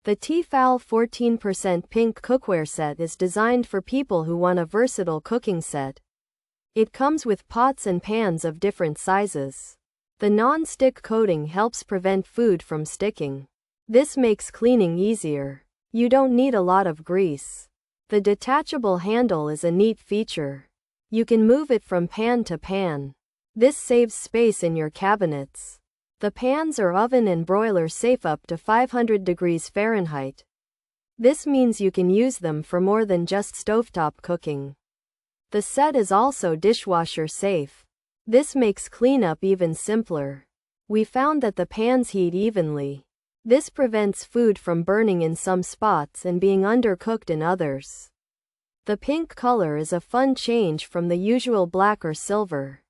The T-fal 14pc Pink Cookware Set is designed for people who want a versatile cooking set. It comes with pots and pans of different sizes. The non-stick coating helps prevent food from sticking. This makes cleaning easier. You don't need a lot of grease. The detachable handle is a neat feature. You can move it from pan to pan. This saves space in your cabinets. The pans are oven and broiler safe up to 500 degrees Fahrenheit. This means you can use them for more than just stovetop cooking. The set is also dishwasher safe. This makes cleanup even simpler. We found that the pans heat evenly. This prevents food from burning in some spots and being undercooked in others. The pink color is a fun change from the usual black or silver.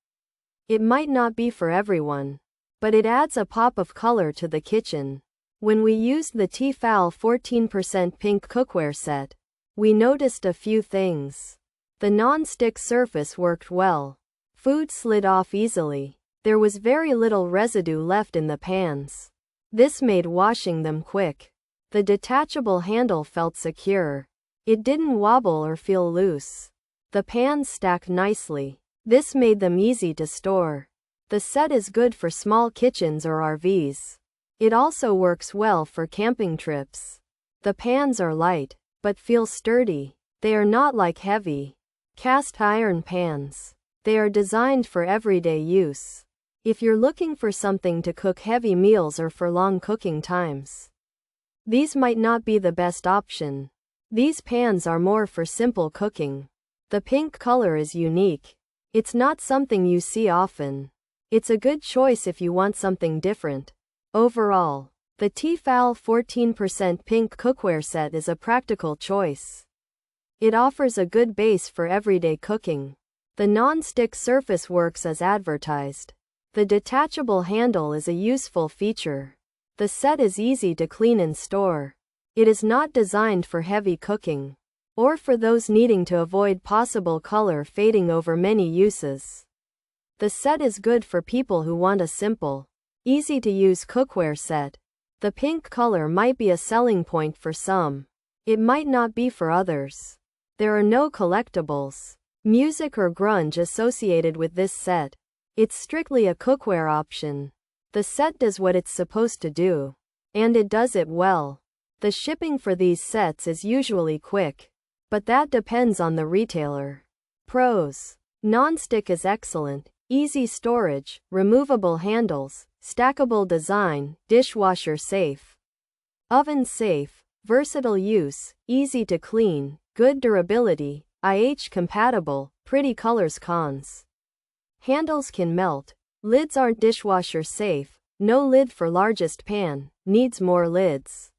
It might not be for everyone, but it adds a pop of color to the kitchen. When we used the T-fal 14pc Pink Cookware Set, we noticed a few things. The non-stick surface worked well. Food slid off easily. There was very little residue left in the pans. This made washing them quick. The detachable handle felt secure. It didn't wobble or feel loose. The pans stacked nicely. This made them easy to store. The set is good for small kitchens or RVs. It also works well for camping trips. The pans are light, but feel sturdy. They are not like heavy cast iron pans. They are designed for everyday use. If you're looking for something to cook heavy meals or for long cooking times, these might not be the best option. These pans are more for simple cooking. The pink color is unique. It's not something you see often. It's a good choice if you want something different. Overall, the T-fal 14pc Pink Cookware Set is a practical choice. It offers a good base for everyday cooking. The non-stick surface works as advertised. The detachable handle is a useful feature. The set is easy to clean and store. It is not designed for heavy cooking, or for those needing to avoid possible color fading over many uses. The set is good for people who want a simple, easy-to-use cookware set. The pink color might be a selling point for some. It might not be for others. There are no collectibles, music or grunge associated with this set. It's strictly a cookware option. The set does what it's supposed to do, and it does it well. The shipping for these sets is usually quick, but that depends on the retailer. Pros: non-stick is excellent. Easy storage, removable handles, stackable design, dishwasher safe. Oven safe, versatile use, easy to clean, good durability, IH compatible, pretty colors. Cons: handles can melt, lids aren't dishwasher safe, no lid for largest pan, needs more lids.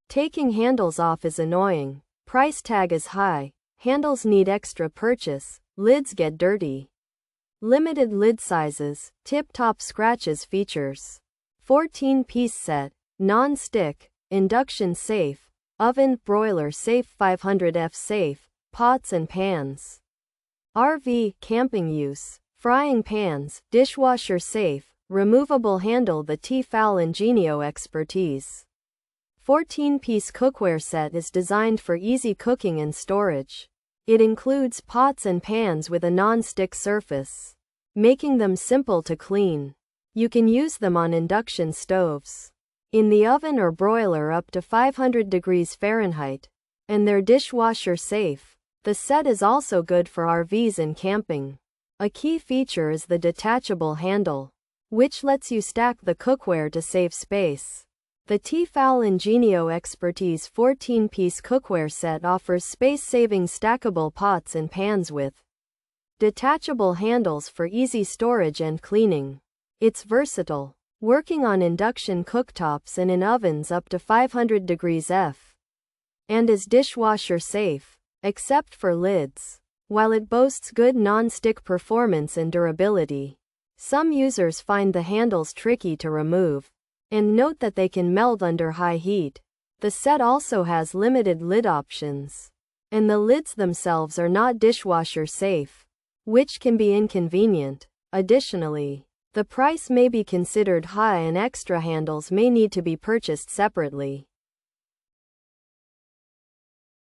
Taking handles off is annoying, price tag is high, handles need extra purchase, lids get dirty. Limited lid sizes, tip-top scratches. Features: 14-piece set, non-stick, induction safe, oven, broiler safe, 500F safe, pots and pans. RV, camping use, frying pans, dishwasher safe, removable handle. The T-fal Ingenio expertise. 14-piece cookware set is designed for easy cooking and storage. It includes pots and pans with a non-stick surface, making them simple to clean. You can use them on induction stoves, in the oven or broiler up to 500 degrees Fahrenheit, and they're dishwasher safe. The set is also good for RVs and camping. A key feature is the detachable handle, which lets you stack the cookware to save space. The T-fal Ingenio expertise 14-piece cookware set offers space-saving stackable pots and pans with detachable handles for easy storage and cleaning. It's versatile, working on induction cooktops and in ovens up to 500 degrees F, and is dishwasher safe, except for lids. While it boasts good non-stick performance and durability, some users find the handles tricky to remove, and note that they can melt under high heat. The set also has limited lid options, and the lids themselves are not dishwasher safe, which can be inconvenient. Additionally, the price may be considered high and extra handles may need to be purchased separately.